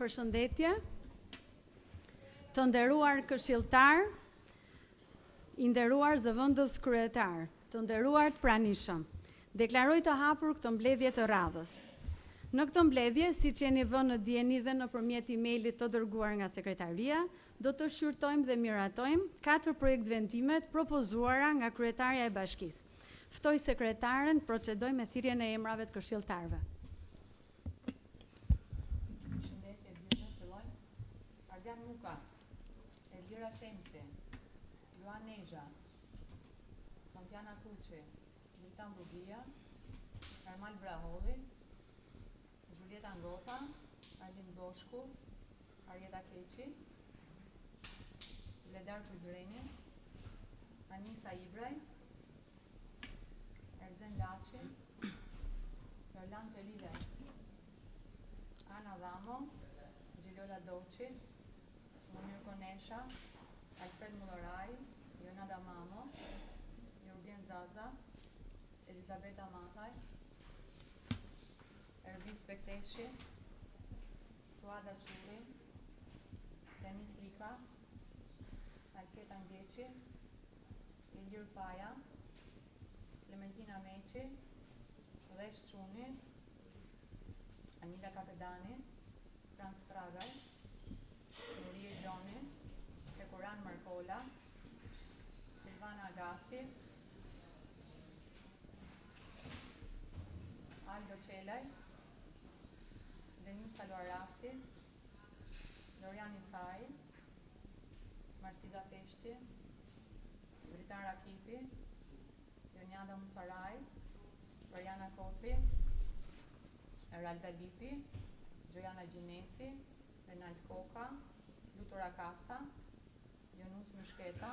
Përshëndetje, të nderuar këshilltar, i nderuar zëvendës kryetar, të nderuar të pranishëm. Deklaroj të hapur këtë mbledhje të radhës. Në këtë mbledhje, siç jeni vënë në dieni dhe nëpërmjet emailit të dërguar nga sekretaria, do të shqyrtojmë dhe miratojmë 4 projekt vendime të propozuara nga kryetarja e bashkisë. Ftoj sekretaren të procedoj me thirrjen e emrave të këshilltarëve. Përshëndetje, gjithë fillojmë. Ardian Muka, Elvira Shemsi, Luan Nezha, Santiana Kuçi, Britan Bugia, Karmal Braholli, Julieta Ngota, Arlin Boshku, Arjeta Keqi, Ledar Kuzreni, Anisa Ibraj, Erzen Laçi, Roland Xhelile, Ana Dhamo, Gjilola Doçi, Munir Konesha, Alfred Mulloraj, Jonada Mamo, Jurgen Zaza, Elizabeta Mataj, Ervis Bekteshi, Suada Quri, Denis Lika, Alket Angjeqi, Ilir Paja, Clementina Meqi, Dhesh Quni, Anila Kapedani, Frans Fragaj, Nurie Gjoni, Tekuran Markola, Silvana Agasi, Aldo Qelaj, Denis Aluarasi, Lorian Isai, Marsida Feshti, Britan Rakipi, Jonjada Musaraj, Mariana Kotri, Eralda Lipi, Gjojana Gjineci, Renald Koka, Lutura Kasa, Jonus Mushketa,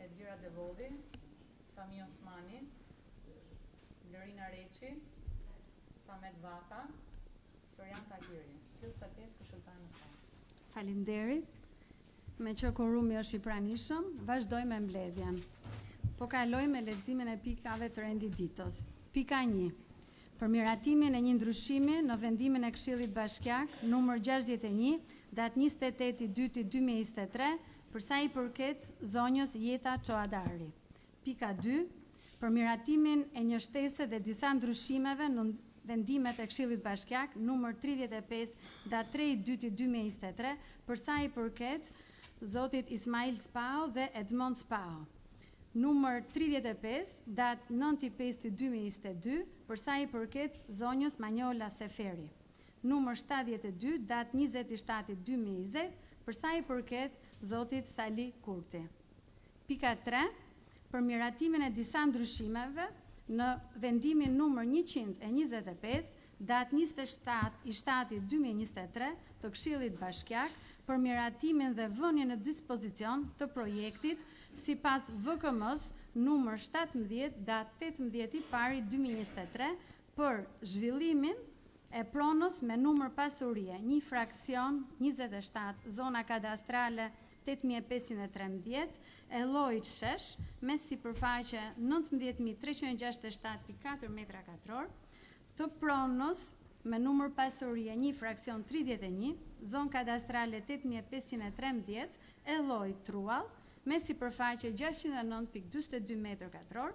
Edvira Devodi, Sami Osmani, Lorina Reqi, Samet Vata, Florian Tagiri. Gjithë të 5 këshilltarë në sallë. Faleminderit. Me që korumi është i pranishëm, vazhdojmë me mbledhjen. Po kalojmë me leximin e pikave të rendit ditës. Pika 1. Për miratimin e një ndryshimi në vendimin e Këshillit Bashkiak numër 61, datë 28/2/2023, për sa i përket zonjës Jeta Çoadari. Pika 2. Për miratimin e një shtese dhe disa ndryshimeve në vendimet e Këshillit Bashkiak numër 35, datë 3/2/2023, për sa i përket Zotit Ismail Spao dhe Edmond Spao. Numër 35, datë 9/5/2022, për sa i përket zonjës Manjola Seferi. Numër 72, datë 20/7/2020, për sa i përket Zotit Sali Kurti. Pika 3, për miratimin e disa ndryshimeve në vendimin numër 125, datë 27/7/2023 të Këshillit Bashkiak, për miratimin dhe vënien në dispozicion të projektit sipas VKM-s numër 17, datë 18/1/2023, për zhvillimin e pronës me numër pasurie 1 fraksion 27, zona kadastrale 8513, e llojit shesh, me sipërfaqe 19.367.4 m2, të pronës me numër pasurie 1 fraksion 31, zonë kadastrale 8513, e llojit truall, me sipërfaqe 609.42 m2,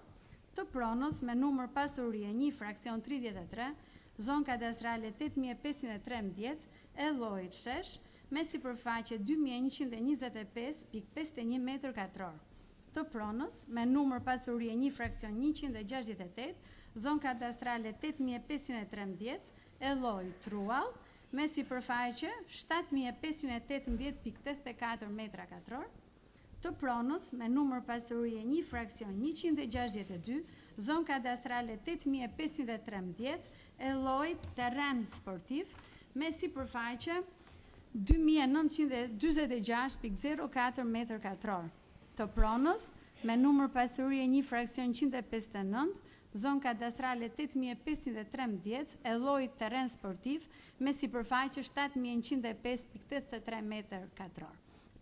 të pronës me numër pasurie 1 fraksion 33, zonë kadastrale 8513, e llojit shesh, me sipërfaqe 2125.51 m2, të pronës me numër pasurie 1 fraksion 168, zonë kadastrale 8513, e llojit truall, me sipërfaqe 7518.84 m2, të pronës me numër pasurie 1 fraksion 162, zonë kadastrale 8513, e llojit terren sportiv, me sipërfaqe 2946.04 m2, të pronës me numër pasurie 1 fraksion 159, zonë kadastrale 8513, e llojit terren sportiv, me sipërfaqe 7105.83 m2,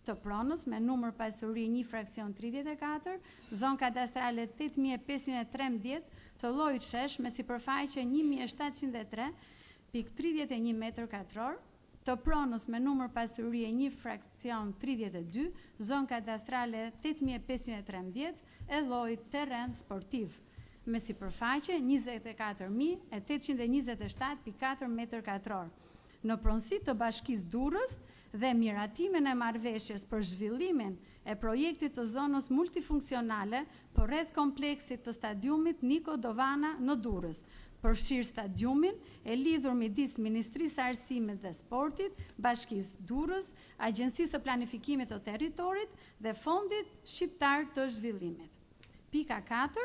të pronës me numër pasurie 1 fraksion 34, zonë kadastrale 8513, të llojit shesh, me sipërfaqe 1703.31 m2, të pronës me numër pasurie 1 fraksion 32, zonë kadastrale 8513 e lloji terren sportiv me sipërfaqe 24.827.4 m2. Në pronësi të Bashkisë Durrës dhe miratimin e marrëveshjes për zhvillimin e projektit të zonës multifunksionale për rreth kompleksit të stadiumit Niko Dovana në Durrës, përfshirë stadiumin e lidhur midis Ministrisë së Arsimit dhe Sportit, Bashkisë Durrës, Agjencisë së Planifikimit të Territorit dhe Fondit Shqiptar të Zhvillimit. Pika 4.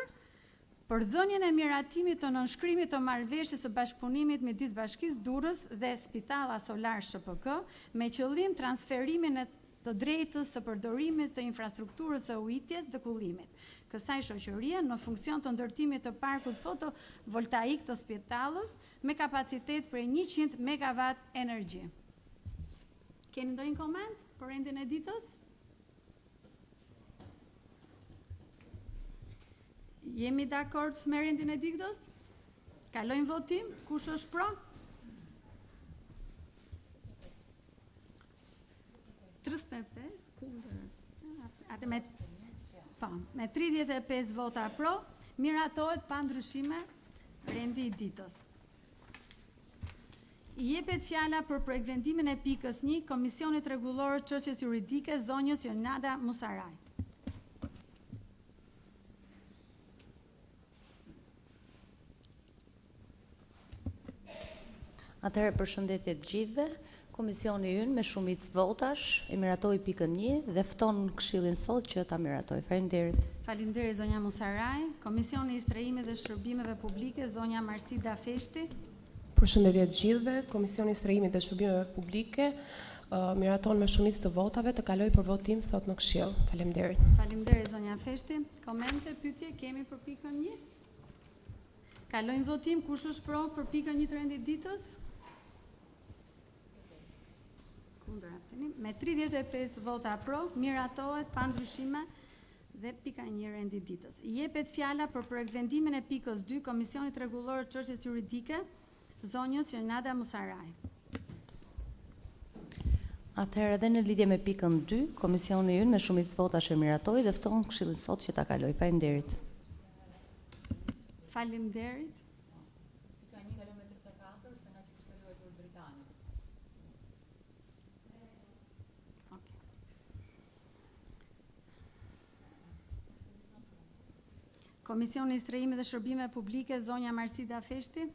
Për dhënien e miratimit të nënshkrimit të marrëveshjes së bashkëpunimit midis Bashkisë Durrës dhe Spitalla Solar SHPK me qëllim transferimin e të drejtës së përdorimit të infrastrukturës së ujitjes dhe kullimit. Kësaj shoqërie në funksion të ndërtimit të parkut fotovoltaik të Spitallës me kapacitet për 100 MW energji. Keni ndonjë koment për rendin e ditës? Jemi dakord me rendin e ditës? Kalojmë votim? Kush është pro? 35, atë me 35 vota pro, miratohet pa ndryshime rendi i ditës. I jepet fjala për projektvendimin e pikës 1, Komisionit Rregullor Çështjes Juridike, zonjës Jonada Musaraj. Atëherë përshëndetje të gjithëve. Komisioni ynë me shumicë votash e miratoi pikën 1 dhe fton Këshillin sot që ta miratoj. Faleminderit. Faleminderit zonja Musaraj. Komisioni i Strehimit dhe Shërbimeve Publike, zonja Marsida Feshti. Përshëndetje të gjithëve. Komisioni i Strehimit dhe Shërbimeve Publike miraton me shumicë të votave të kaloj për votim sot në Këshill. Faleminderit. Faleminderit zonja Feshti. Komente, pyetje kemi për pikën 1? Kalojmë votim. Kush është pro për pikën 1 të rendit ditës? Me 35 vota pro, miratohet pa ndryshime dhe pika 1 rendi ditës. I jepet fjala për projektvendimin e pikës 2, Komisionit Rregullor Çështjes Juridike, zonjës Jonada Musaraj. Atëherë edhe në lidhje me pikën 2, komisioni ynë me shumicë votash e miratoi dhe fton Këshillin sot që ta kaloj. Faleminderit. Faleminderit. Pika 1 kalon me 34, se nga që kishte luajtur Britani. Komisioni i Strehimit dhe Shërbimeve Publike, zonja Marsida Feshti.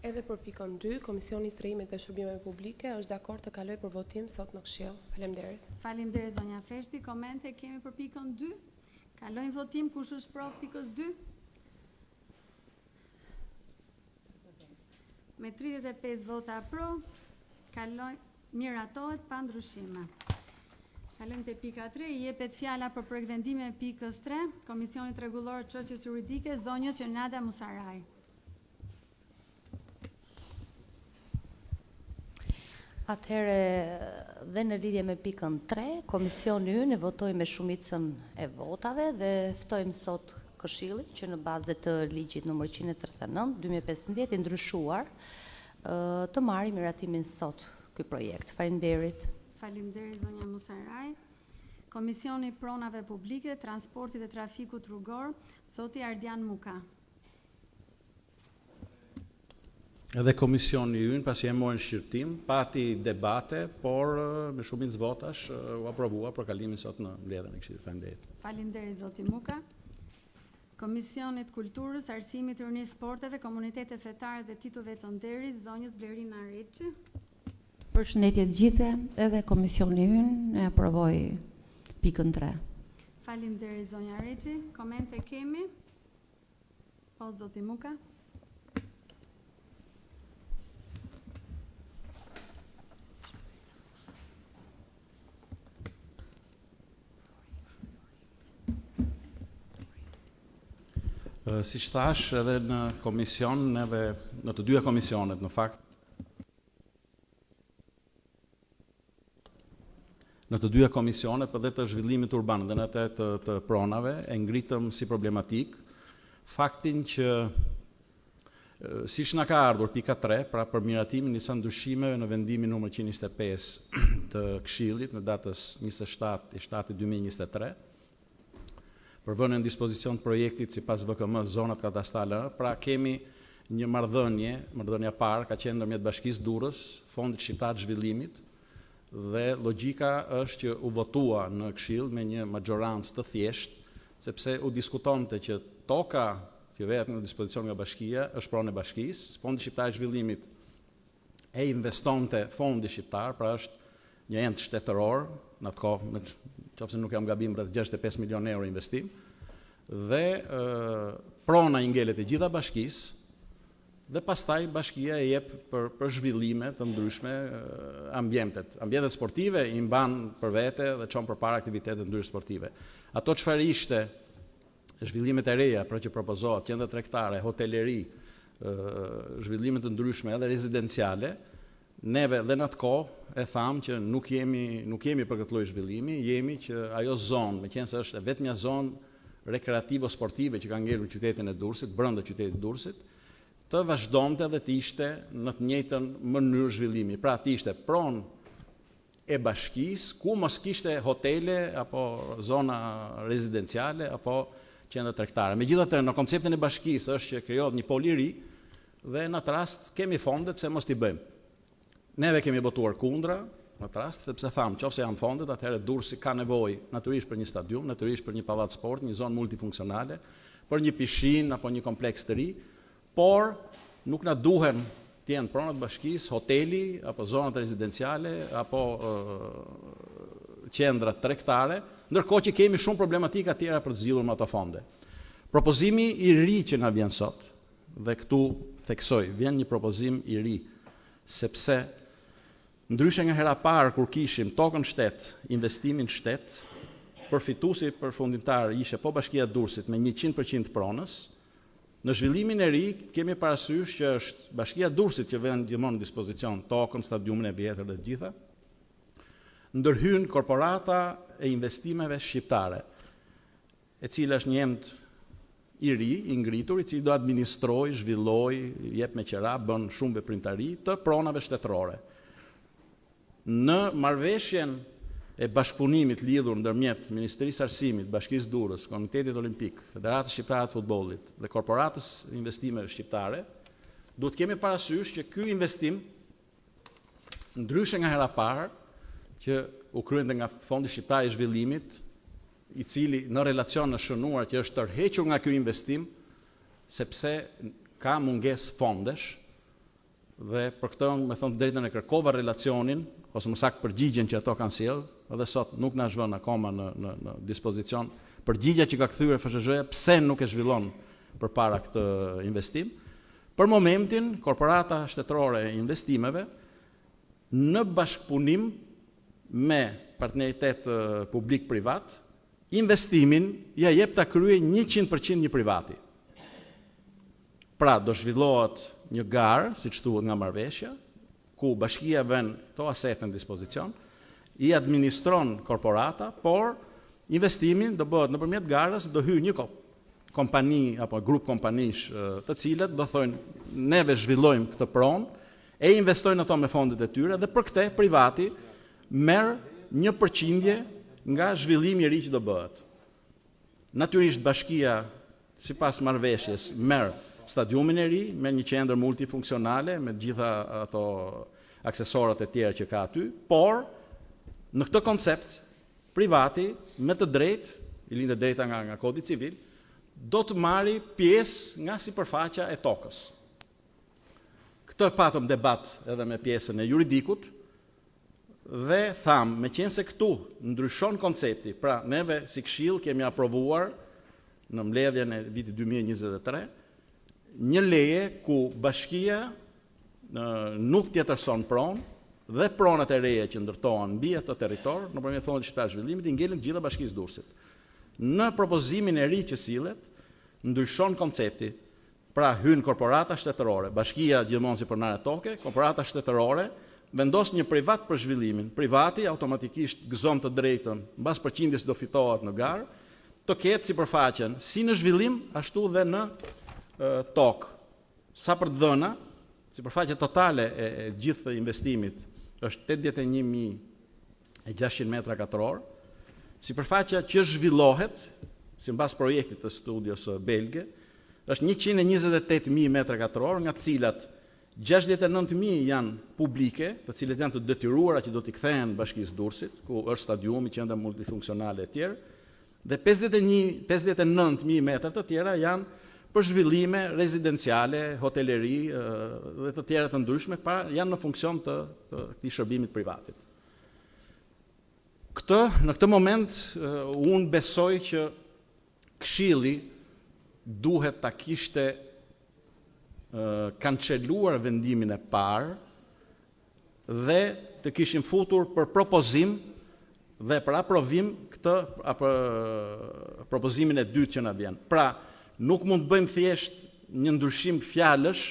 Edhe për pikën 2, Komisioni i Strehimit dhe Shërbimeve Publike është dakord të kaloj për votim sot në Këshill. Faleminderit. Faleminderit zonja Feshti. Komente kemi për pikën 2? Kalojmë votim. Kush është pro pikës 2? Me 35 vota pro, miratohet pa ndryshime. Kalojmë te pika 3, i jepet fjala për projektvendimin e pikës 3, Komisionit Rregullor Çështjes Juridike, zonjës Jonada Musaraj. Atëherë dhe në lidhje me pikën 3, komisioni ynë e votoi me shumicën e votave dhe ftojmë sot Këshillin që në bazë të ligjit nr. 139/2015 i ndryshuar të marrë miratimin sot ky projekt. Faleminderit. Faleminderit zonja Musaraj. Komisioni Pronave Publike, Transportit dhe Trafikut Rrugor, zoti Ardian Muka. Edhe komisioni ynë, pasi e morën shqyrtim, pati debate, por me shumicë votash u aprovua për kalimin sot në mbledhjen e Këshillit. Faleminderit. Faleminderit zoti Muka. Komisionit Kulturës, Arsimit, Rinisë, Sporteve, Komunitete Fetare dhe Titujve të Nderit, zonjës Blerina Reçi. Përshëndetje të gjithëve, edhe komisioni ynë e aprovoi pikën 3. Faleminderit zonja Reçi. Komente kemi? Po zoti Muka. Si që thash edhe në komision, neve në të dyja komisionet në fakt, në të dyja komisionet për dhe të zhvillimit urban dhe në të pronave e ngritëm si problematik faktin që Siç na ka ardhur pika 3, pra për miratimin e disa ndryshimeve në vendimin numër 125 të Këshillit në datës 27/7/2023, për vënën në dispozicion të projektit sipas VKM zonat katastrale, pra kemi një marrëdhënia parë ka qenë ndërmjet Bashkisë Durrës, Fondit Shqiptar të Zhvillimit, dhe logjika është që u votua në Këshill me një majorancë të thjeshtë, sepse u diskutonte që toka që vetë në dispozicion nga bashkia është pronë e bashkisë, Fondi Shqiptar i Zhvillimit e investonte Fondi Shqiptar, pra është një ent shtetëror, në atë kohë, nëse nuk jam gabim, rreth 65 milion euro investim, dhe prona i ngelet e gjitha bashkisë, dhe pastaj bashkia e jep për zhvillime të ndryshme ambientet. Ambientet sportive i mban për vete dhe çon përpara aktivitetet ndryshme sportive. Ato çfarë ishte zhvillimet e reja për që propozohet, qendra tregtare, hoteleri, zhvillime të ndryshme edhe rezidenciale, neve dhe në atë kohë e thamë që nuk jemi për këtë lloj zhvillimi, jemi që ajo zonë, meqense është vetëm një zonë rekreativo-sportive që ka ngelur qytetin e Durrësit, brenda qytetit Durrësit, të vazhdonte dhe të ishte në të njëjtën mënyrë zhvillimi. Pra të ishte pronë e bashkisë, ku mos kishte hotele apo zona rezidenciale apo qendra tregtare. Megjithatë, në konceptin e bashkisë është që krijohet një pol i ri dhe në atë rast kemi fonde, pse mos t'i bëjmë. Neve kemi votuar kundra në atë rast, sepse thamë, nëse janë fondet, atëherë Durrësi ka nevojë natyrisht për një stadium, natyrisht për një pallat sport, një zonë multifunksionale, për një pishinë apo një kompleks të ri, por nuk na duhen të jenë pronat bashkisë, hoteli, apo zonat rezidenciale, apo qendrat tregtare, ndërkohë që kemi shumë problematika tjera për të zgjidhur me ato fonde. Propozimi i ri që na vjen sot, dhe këtu theksoj, vjen një propozim i ri, sepse ndryshe nga hera parë kur kishim tokën shtet, investimin shtet, përfituesi përfundimtar ishte po Bashkia e Durrësit me 100% pronës. Në zhvillimin e ri kemi parasysh që është Bashkia e Durrësit që vjen gjithmonë në dispozicion tokën, stadiumin e vjetër dhe të gjitha. Ndërhyn korporata e investimeve shqiptare, e cila është një ent i ri, i ngritur, i cili do administroj, zhvilloj, jep me qera, bën shumë veprimtari të pronave shtetërore. Në marrëveshjen e bashkëpunimit lidhur ndërmjet Ministrisë së Arsimit, Bashkisë Durrës, Komitetit Olimpik, Federatës Shqiptare të Futbollit dhe Korporatës Investimeve Shqiptare, duhet kemi parasysh që ky investim, ndryshe nga hera parë, që u kryente nga Fondi Shqiptar i Zhvillimit, i cili në relacion në shënuar që është tërhequr nga ky investim, sepse ka mungesë fondesh, dhe për këtë, me thonë të drejtën, e kërkova relacionin, ose më saktë përgjigjen që ato kanë sjellë, edhe sot nuk na zhvon akoma në dispozicion përgjigja që ka kthyer FSHZ-ja pse nuk e zhvillon përpara këtë investim. Për momentin, korporata shtetërore e investimeve në bashkëpunim me partneritet publik-privat, investimin ja jep ta kryej 100% një privati. Pra do zhvillohet një garë, siç thuhet nga marrëveshja, ku bashkia vën këto asete në dispozicion, i administron korporata, por investimin do bëhet nëpërmjet garës, do hyjë një kompani apo grup kompanish të cilët do thonë neve zhvillojmë këtë pronë, e investojnë ato me fondet e tyre dhe për këtë privati merr 1% nga zhvillimi i ri që do bëhet. Natyrisht bashkia sipas marrëveshjes merr stadiumin e ri, me një qendër multifunksionale, me gjitha ato aksesorat e tjera që ka aty, por në këtë koncept, privati me të drejtë, i lindet drejta nga Kodi Civil, do të marri pjesë nga sipërfaqja e tokës. Këtë patëm debat edhe me pjesën e juridikut, dhe thamë, meqense këtu ndryshon koncepti, pra neve si Këshill kemi aprovuar në mbledhjen e vitit 2023, një leje ku bashkia nuk tjetërson pronë dhe pronat e reja që ndërtohen mbi atë territor nëpërmjet Fondit Shqiptar të Zhvillimit i ngelen gjitha Bashkisë Durrësit. Në propozimin e ri që sillet, ndryshon koncepti. Pra hyn korporata shtetërore, bashkia gjithmonë si pronare toke, korporata shtetërore vendos një privat për zhvillimin. Privati automatikisht gëzon të drejtën, mbas përqindjes do fitohet në garë, të ketë sipërfaqen si në zhvillim ashtu dhe në tokë. sa për të dhëna, sipërfaqja totale e gjithë investimit është 81.600 metra katror, sipërfaqja që zhvillohet, sipas projektit të studios belge, është 128.000 metra katror, nga cilat 69.000 janë publike, të cilët janë të detyruara që do t'i kthehen Bashkisë Durrësit, ku është stadiumi, qendra multifunksionale e tjerë, dhe 59.000 metra të tjera janë për zhvillime rezidenciale, hoteleri dhe të tjera të ndryshme, janë në funksion të këtij shërbimit privatit. Në këtë moment, unë besoj që Këshilli duhet ta kishte kanceluar vendimin e parë dhe të kishim futur për propozim dhe për aprovim këtë propozimin e dytë që na vjen. Pra, nuk mund të bëjmë thjesht një ndryshim fjalësh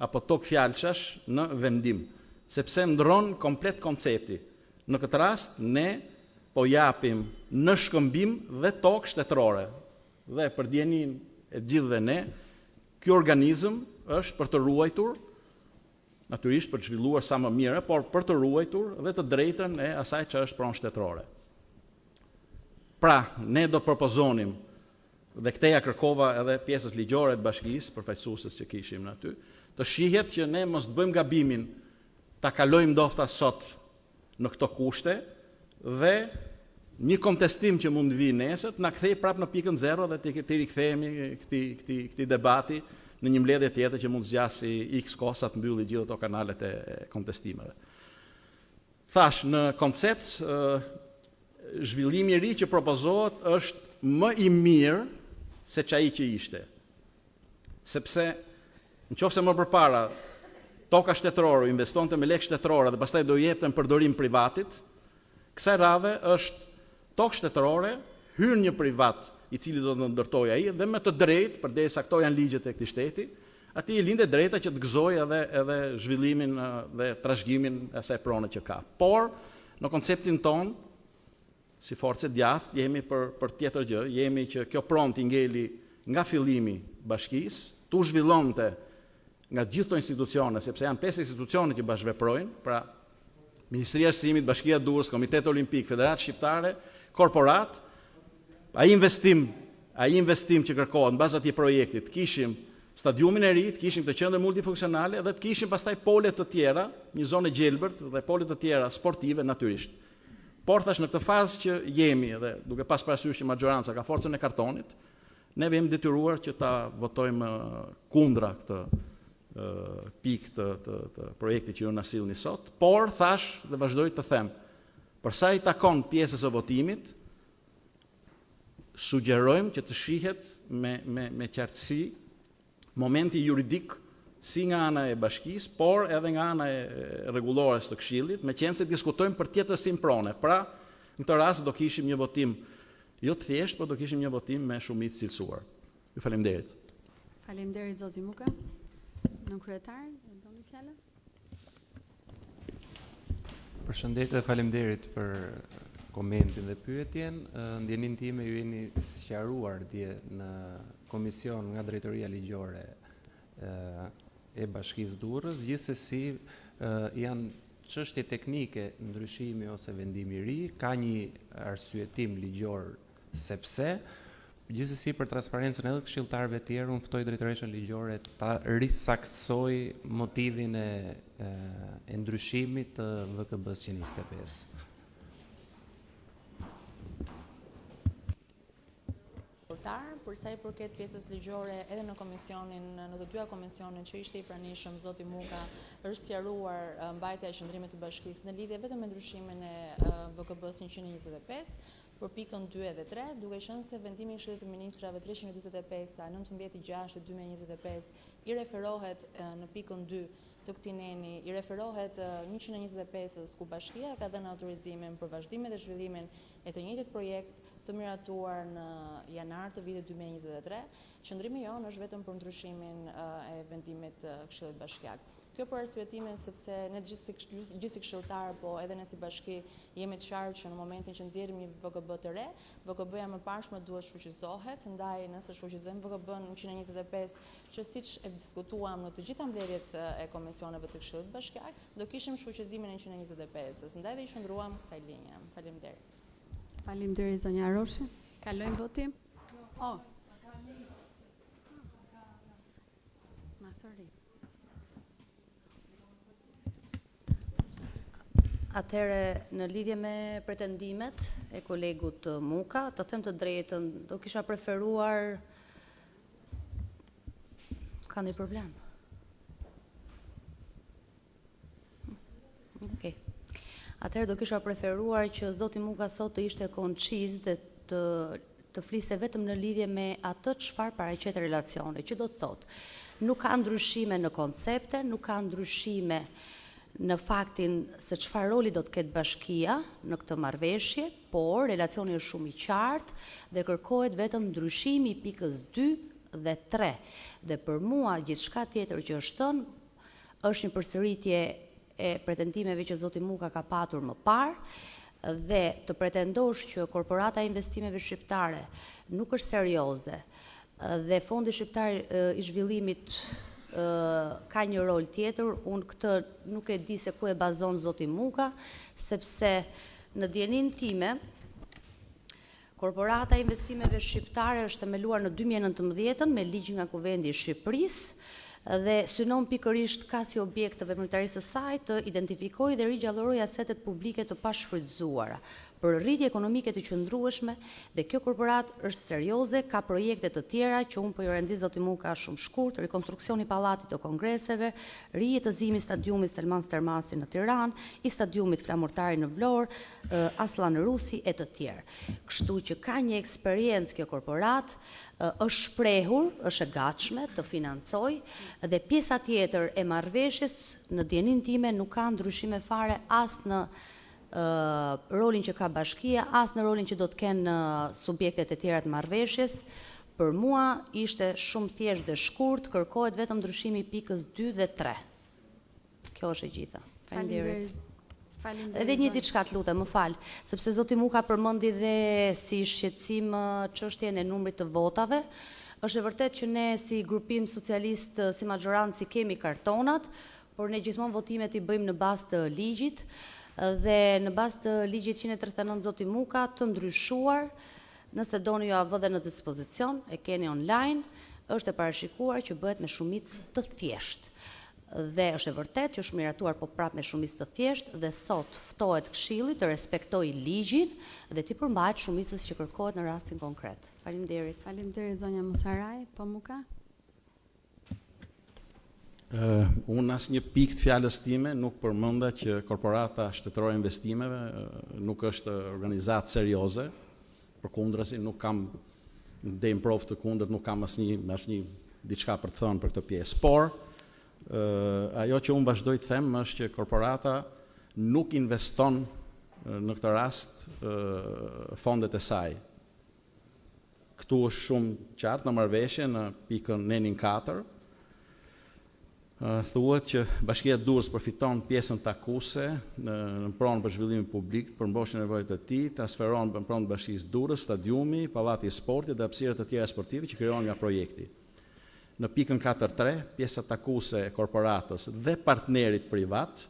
apo tok fjalëshash në vendim, sepse ndron komplet koncepti. Në këtë rast, ne po japim në shkëmbim dhe tokë shtetërore. Dhe për dijenin e gjithë dhe ne, ky organizëm është për të ruajtur, natyrisht për të zhvilluar sa më mire, por për të ruajtur dhe të drejtën e asaj që është pronë shtetërore. Pra, ne do të propozonim, dhe këteja kërkova edhe pjesës ligjore të bashkisë, përfaqësuesës që kishim në aty, të shihet që ne mos të bëjmë gabimin ta kalojmë ndofta sot në këto kushte dhe një kontestim që mund vi nesër na kthej prapë në pikën 0 dhe të rikthehemi këtij debati në një mbledhje tjetër që mund zgjasë X kohë sa të mbylli gjithë ato kanalet e kontestimeve. Thash, në koncept, zhvillimi i ri që propozohet është më i mirë se çai që ishte. Sepse nëse më përpara toka shtetërore investonte me lekë shtetërore dhe pastaj do jepte në përdorim privatit, kësaj radhe është tokë shtetërore, hyn një privat i cili do të ndërtojë ai dhe me të drejtë, përderisa këto janë ligjet e këtij shteti, atij i lindet drejta që të gëzojë edhe zhvillimin dhe trashëgimin e asaj prone që ka. Por në konceptin ton, si forcë djathtë, jemi për tjetër gjë, jemi që kjo pronë t'i ngeli nga fillimi bashkisë, tu zhvillonte nga gjithë këto institucione, sepse janë 5 institucione që bashkëveprojnë, pra Ministria e Arsimit, Bashkia e Durrës, Komiteti Olimpik, Federatë Shqiptare, korporat, ai investim që kërkohet mbas atij projekti, të kishim stadiumin e ri, të kishim të qendër multifunksionale dhe të kishim pastaj pole të tjera, një zonë gjelbërt dhe pole të tjera sportive natyrisht. Por thash në këtë fazë që jemi dhe duke pas parasysh që maggjoranca ka forcën e kartonit, ne jemi detyruar që ta votojmë kundra këtë pikë të projektit që ju na sillni sot, por thash dhe vazhdoj të them, për sa i takon pjesës së votimit, sugjerojmë që të shihet me qartësi momenti juridik si nga ana e bashkisë, por edhe nga ana e rregullores të Këshillit, meqense diskutojmë për tjetërsinë prone. Pra, në këtë rast do kishim një votim jo të thjeshtë, por do kishim një votim me shumicë cilësuar. Ju faleminderit. Faleminderit zoti Muka. Nën kryetar, doni fjalën? Përshëndetje dhe faleminderit për komentin dhe pyetjen. Ndjenin time ju jeni sqaruar dje në komision nga drejtoria ligjore e Bashkisë Durrës, gjithsesi janë çështje teknike ndryshimi ose vendimi i ri, ka një arsyetim ligjor sepse, gjithsesi për transparencën edhe të këshilltarëve të tjerë, unë ftoj drejtoreshën ligjore ta risaktësoj motivin e ndryshimit të VKB-s 125. Për sa i përket pjesës ligjore edhe në komisionin, në të dyja komisionin që ishte i pranishëm zoti Muka, është sqaruar mbajtja e qëndrimit të bashkisë në lidhje vetëm me ndryshimin e VKB-s 125 për pikën 2 dhe 3, duke qenë se vendimi i Këshillit të Ministrave 325/19/2025 i referohet në pikën 2 të këtij neni, i referohet 125-s ku bashkia ka dhënë autorizimin për vazhdimin dhe zhvillimin e të njëjtit projekt të miratuar në janar të vitit 2023, qëndrimi jonë është vetëm për ndryshimin e vendimit të Këshillit Bashkiak. Kjo për arsyetimin sepse ne gjithë si këshilltar, po edhe ne si bashki jemi të qartë që në momentin që nxjerrim një VGB të re, VGB-ja më parshme duhet shfuqizohet, ndaj nëse shfuqizojmë VGB-n 125, që siç e diskutuam në të gjitha mbledhjet e komisioneve të Këshillit Bashkiak, do kishim shfuqizimin e 125-s, ndaj dhe i shndruam kësaj linje. Faleminderit. Faleminderit zonja Roshi. Kalojmë votim. Atëherë, në lidhje me pretendimet e kolegut Muka, të them të drejtën, do kisha preferuar... Ka ndonjë problem? Okej. Atëherë do kisha preferuar që zoti Muka sot të ishte konciz dhe të fliste vetëm në lidhje me atë çfarë paraqet relacione, që do të thotë, nuk ka ndryshime në koncepte, nuk ka ndryshime në faktin se çfarë roli do të ketë bashkia në këtë marrëveshje, por relacioni është shumë i qartë dhe kërkohet vetëm ndryshimi i pikës 2 dhe 3. Dhe për mua gjithçka tjetër që është thënë është një përsëritje e pretendimeve që zoti Muka ka patur më parë dhe të pretendosh që Korporata e Investimeve Shqiptare nuk është serioze dhe Fondi Shqiptar i Zhvillimit ka një rol tjetër, unë këtë nuk e di se ku e bazon zoti Muka, sepse në dijenin time, Korporata e Investimeve Shqiptare është themeluar në 2019 me ligj nga Kuvendi i Shqipërisë dhe synon pikërisht ka si objekt të veprimtarisë së saj të identifikojë dhe rigjallërojë asetet publike të pashfrytzuara për rritje ekonomike të qëndrueshme dhe kjo korporat është serioze, ka projekte të tjera që unë po ju rendis zoti Muka shumë shkurt, rekonstruksioni pallatit të kongreseve, rijetëzimi i stadiumit Selman Stermasi në Tiranë, i stadiumit Flamurtari në Vlorë, Aslan Rusi e të tjerë. Kështu që ka një eksperiencë kjo korporat, është shprehur, është e gatshme të financojë dhe pjesa tjetër e marrëveshjes në dijenin time nuk ka ndryshime fare as në rolin që ka bashkia, as në rolin që do të kenë subjektet e tjera të marrëveshjes. Për mua ishte shumë thjesht dhe shkurt, kërkohet vetëm ndryshimi i pikës 2 dhe 3. Kjo është e gjitha. Faleminderit. Edhe një diçka të lutem, më fal, sepse zoti Muka përmendi dhe si shqetësim çështjen e numrit të votave. Është e vërtetë që ne si grupim socialist, si maxhorancë kemi kartonat, por ne gjithmonë votimet i bëjmë në bazë të ligjit dhe në bazë të ligjit 139 zoti Muka të ndryshuar, nëse doni ju avë dhe në dispozicion, e keni online, është e parashikuar që bëhet me shumicë të thjeshtë. Dhe është e vërtet që është miratuar po prapë me shumicë të thjeshtë dhe sot ftohet Këshilli të respektojë ligjin dhe të përmbahet shumicës që kërkohet në rastin konkret. Faleminderit. Faleminderit zonja Musaraj, po Muka. Unë asnjë pikë të fjalës time nuk përmenda që Korporata Shtetërore e Investimeve nuk është organizatë serioze, përkundrazi nuk kam ndem provë të kundërt, nuk kam asnjë diçka për të thënë për këtë pjesë. Por ajo që unë vazhdoj të them është që korporata nuk investon në këtë rast fondet e saj. Këtu është shumë qartë në marrëveshje në pikën 9.4. Thuhet që Bashkia e Durrës përfiton pjesën takuese në pronë për zhvillimin publik për mboshjen e nevojave të tij, transferon në pronë të Bashkisë Durrës stadiumi, pallati i sportit dhe hapësirat të tjera sportive që krijohen nga projekti. Në pikën 4.3, pjesa takuese e korporatës dhe partnerit privat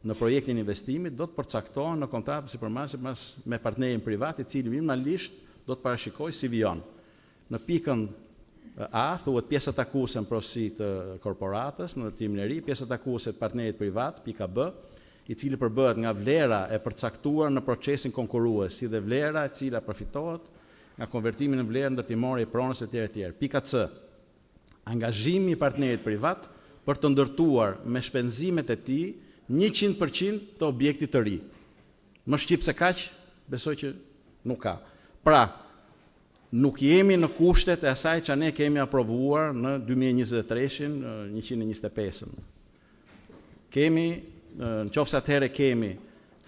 në projektin investimit do të përcaktohen në kontratën sipërmarrëse me partnerin privat, i cili minimalisht do të parashikojë si vijon. Në pikën A thuhet pjesa takuese në porosi të korporatës në ndërtimin e ri, pjesa takuese të partnerit privat, pika B, i cili përbëhet nga vlera e përcaktuar në procesin konkurrues, si dhe vlera e cila përfitohet nga konvertimi në vlerë ndërtimore i pronës e tjerë. Pika C, angazhimi i partnerit privat për të ndërtuar me shpenzimet e tij 100% të objektit të ri. Më shqip se kaq, besoj që nuk ka. Pra, nuk jemi në kushtet e asaj që ne kemi aprovuar në 2023-in, 125-ën. Kemi, në qoftë se atëherë kemi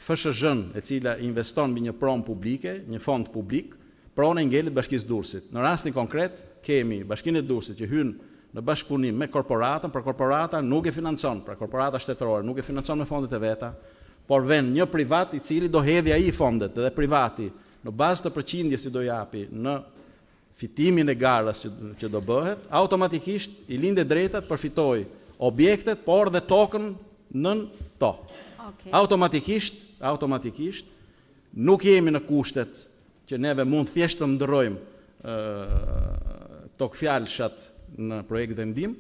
FSH-n e cila investon mbi një pronë publike, një fond publik, pronë e ngelit Bashkisë Durrësit. Në rastin konkret, kemi Bashkinë e Durrësit që hyn në bashkëpunim me korporatën, për korporata nuk e financon, pra korporata shtetërore nuk e financon me fondet e veta, por vën një privat I cili do hedhë ai fondet dhe privati në bazë të përqindjes që do japi në fitimin e garës që do bëhet, automatikisht I linde drejtat përfitoj objektet, por dhe tokën nën to. Okay. Automatikisht nuk jemi në kushtet që neve mund thjesht të ndërrojmë tokë fjalshat në projekt vendim.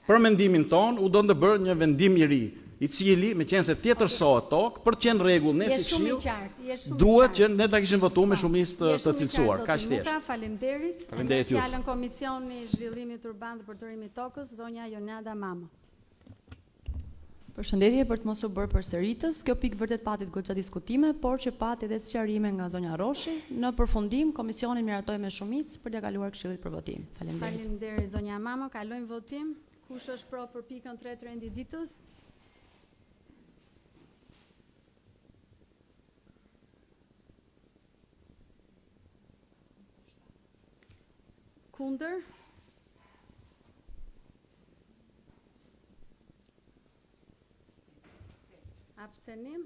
Për mendimin ton, u do të bërë një vendim I ri, I cili, me qenë se tjetërsohet tokë, për të qenë rregull ne si këshill, duhet që ne ta kishim votuar me shumicë të cilësuar, kaq thjesht. Faleminderit. Faleminderit ju. Fjalën Komisioni Zhvillimit Urban dhe Përdorimit të Tokës, zonja Jonada Mamo. Përshëndetje, për të mos u bërë përsëritës, kjo pikë vërtet pati goxha diskutime, por që pati edhe sqarime nga zonja Roshi. Në përfundim, komisioni miratoi me shumicë për t'ia kaluar Këshillit për votim. Faleminderit. Faleminderit zonja Mamo, kalojmë votim. Kush është pro për pikën 3 të renditës? Kundër? Abstenim?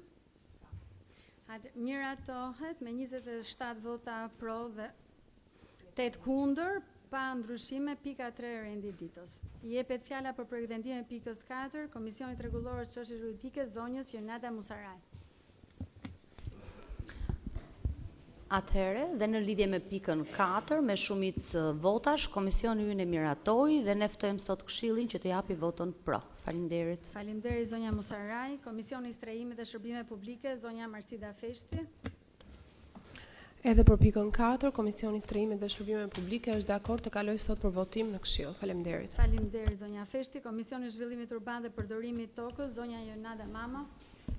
Miratohet me 27 vota pro dhe 8 kundër, pa ndryshime, pika 3 e renditës. I jepet fjala për projektendimin e pikës 4, Komisionit Rregullor të Çështjeve Juridike, zonjës Jonada Musaraj. Atëherë, dhe në lidhje me pikën 4, me shumicë votash, komisioni ynë e miratoi dhe ne ftojmë sot Këshillin që të japi voton pro. Faleminderit. Faleminderit zonja Musaraj, Komisioni I Strehimit dhe Shërbime Publike, zonja Marsida Feshti. Edhe për pikën 4, Komisioni I Strehimit dhe Shërbime Publike është dakord të kalojë sot për votim në Këshill. Faleminderit. Faleminderit zonja Feshti, Komisioni I Zhvillimit Urban dhe Përdorimit të Tokës, zonja Jonada Mamo.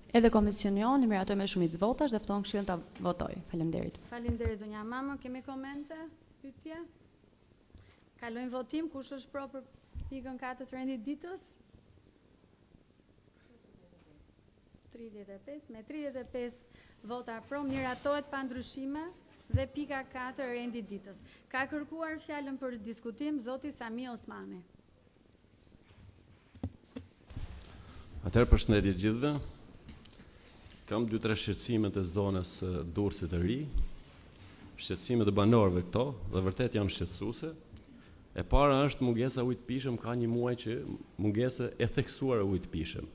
Edhe komisioni miratoi me shumicë votash dhe fton Këshillin ta votojë. Faleminderit. Faleminderit zonja Mamo, kemi komente, pyetje? Kalojmë votim, kush është pro për pikën 4 të renditës? 35, me 35 vota pro, miratohet pa ndryshime dhe pika 4 e renditës. Ka kërkuar fjalën për diskutim zoti Sami Osmani. Atëherë përshëndetje gjithëve. Kam 2-3 shqetësime të zonës Durrësit të ri, shqetësime të banorëve këto, dhe vërtet janë shqetësuese. E para është mungesa ujit pishëm, ka një muaj që mungesa e theksuar e ujit pishëm.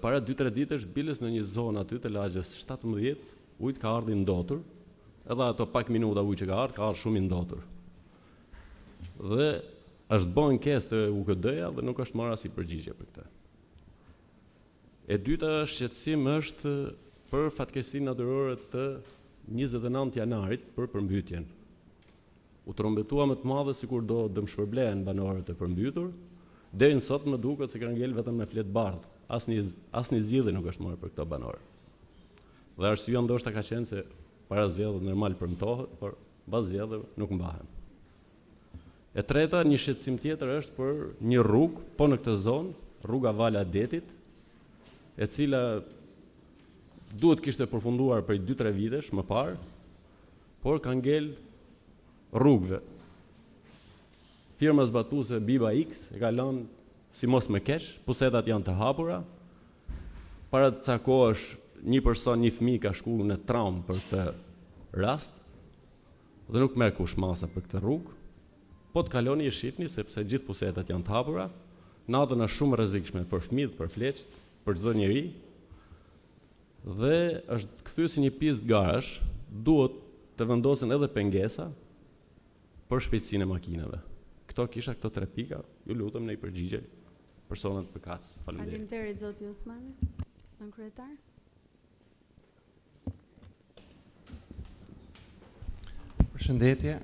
Para 2-3 ditësh bilës në një zonë aty të lagjës 17, ujit ka ardhur I ndotur, edhe ato pak minuta ujit që ka ardhur shumë I ndotur. Dhe është bën ankesë te UKD-ja dhe nuk është marrë asnjë përgjigje për këtë. E dyta shqetësim është për fatkeqësinë natyrore të 29 janarit për përmbytjen. U trombetua më të madhe sikur do dëmshpërblehen banorët e përmbytur, deri në sot më duket se kanë ngel vetëm me flet bardh. Asnjë zgjidhje nuk është marrë për këto banorë. Dhe arsyeja ndoshta ka qenë se para zgjedhjeve normal premtohet, por pas zgjedhjeve nuk mbahen. E treta, një shqetësim tjetër është për një rrugë, po në këtë zonë, rruga Vala Detit, e cila duhet kishte përfunduar për 2-3 vitesh më parë, por ka ngel rrugëve. Firma zbatuese Biba X e ka lënë si mos më keq, pusetat janë të hapura. Para të ca kohësh një person, një fëmijë ka shkuar në traumë për këtë rast dhe nuk merr kush masa për këtë rrugë. Po të kaloni e shihni sepse gjithë pusetat janë të hapura. Natën është shumë rrezikshme për fëmijët, për fleqt, për çdo njeri. Dhe është kthyer si një pistë garash, duhet të vendosen edhe pengesa për shpejtësinë e makinave. Këto kisha këto 3 pika, ju lutem në I përgjigje personat përkatës. Faleminderit. Faleminderit zoti Osmani. Nën kryetar. Përshëndetje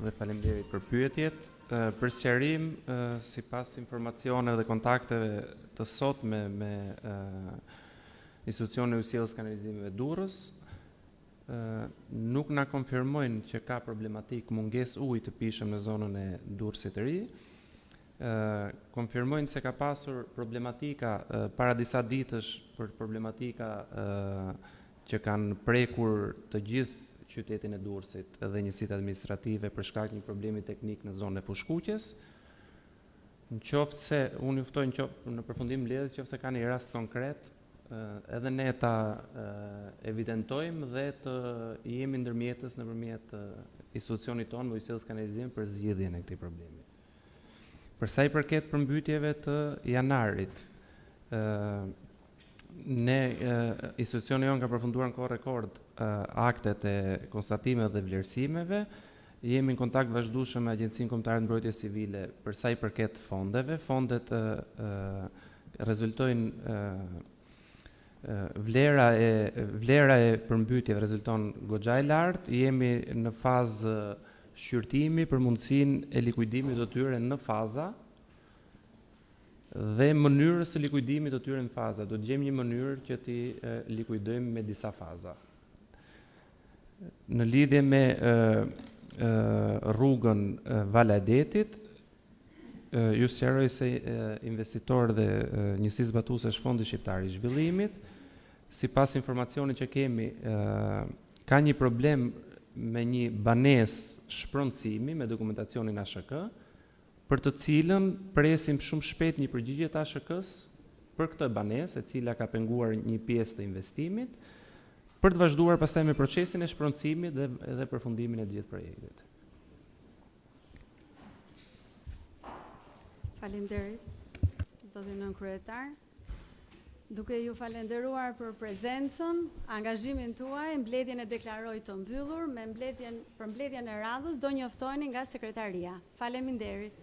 dhe faleminderit për pyetjet. Për sqarim, sipas informacioneve dhe kontakteve të sotme me institucionin e Ujësjelljes kanalizimeve Durrës, nuk na konfirmojnë që ka problematik mungesë ujit të pishëm në zonën e Durrësit të ri. Konfirmojnë se ka pasur problematika para disa ditësh për problematika që kanë prekur të gjithë qytetin e Durrësit dhe njësitë administrative për shkak një problemi teknik në zonën e Fushkuqes. Në qoftë se unë juftoj në përfundim mbledhjes, qoftë se ka një rast konkret, edhe ne ta evidentojmë dhe të jemi ndërmjetës nëpërmjet institucionit tonë Bujqësisë Kanalizimit për zgjidhjen e këtij problemi. Për sa i përket përmbytjeve të janarit, institucioni jonë ka përfunduar në kohë rekord aktet e konstatimeve dhe vlerësimeve. Jemi në kontakt vazhdueshëm me Agjencinë Kombëtare të Mbrojtjes Civile për sa i përket fondeve. Fondet rezultojnë vlera e përmbytjeve rezulton goxha e lartë. Jemi në fazë shqyrtimi për mundësinë e likuidimit të tyre në faza dhe mënyrës së likuidimit të tyre në faza. Do të gjejmë një mënyrë që t'i likuidojmë me disa faza. Në lidhje me rrugën Vala e Detit, ju sqaroj se investitor dhe njësi zbatuese është Fondi Shqiptar i Zhvillimit. Sipas informacionit që kemi, ka një problem me një banesë shpronësimi me dokumentacionin ASHK, për të cilën presim shumë shpejt një përgjigje të ASHK-s për këtë banesë, e cila ka penguar një pjesë të investimit, për të vazhduar pastaj me procesin e shpronësimit dhe përfundimin e të gjithë projektit. Faleminderit, zotin nënkryetar. Duke ju falenderuar për prezencën, angazhimin tuaj, mbledhjen e deklaroj të mbyllur, për mbledhjen e radhës do njoftoheni nga sekretaria. Faleminderit.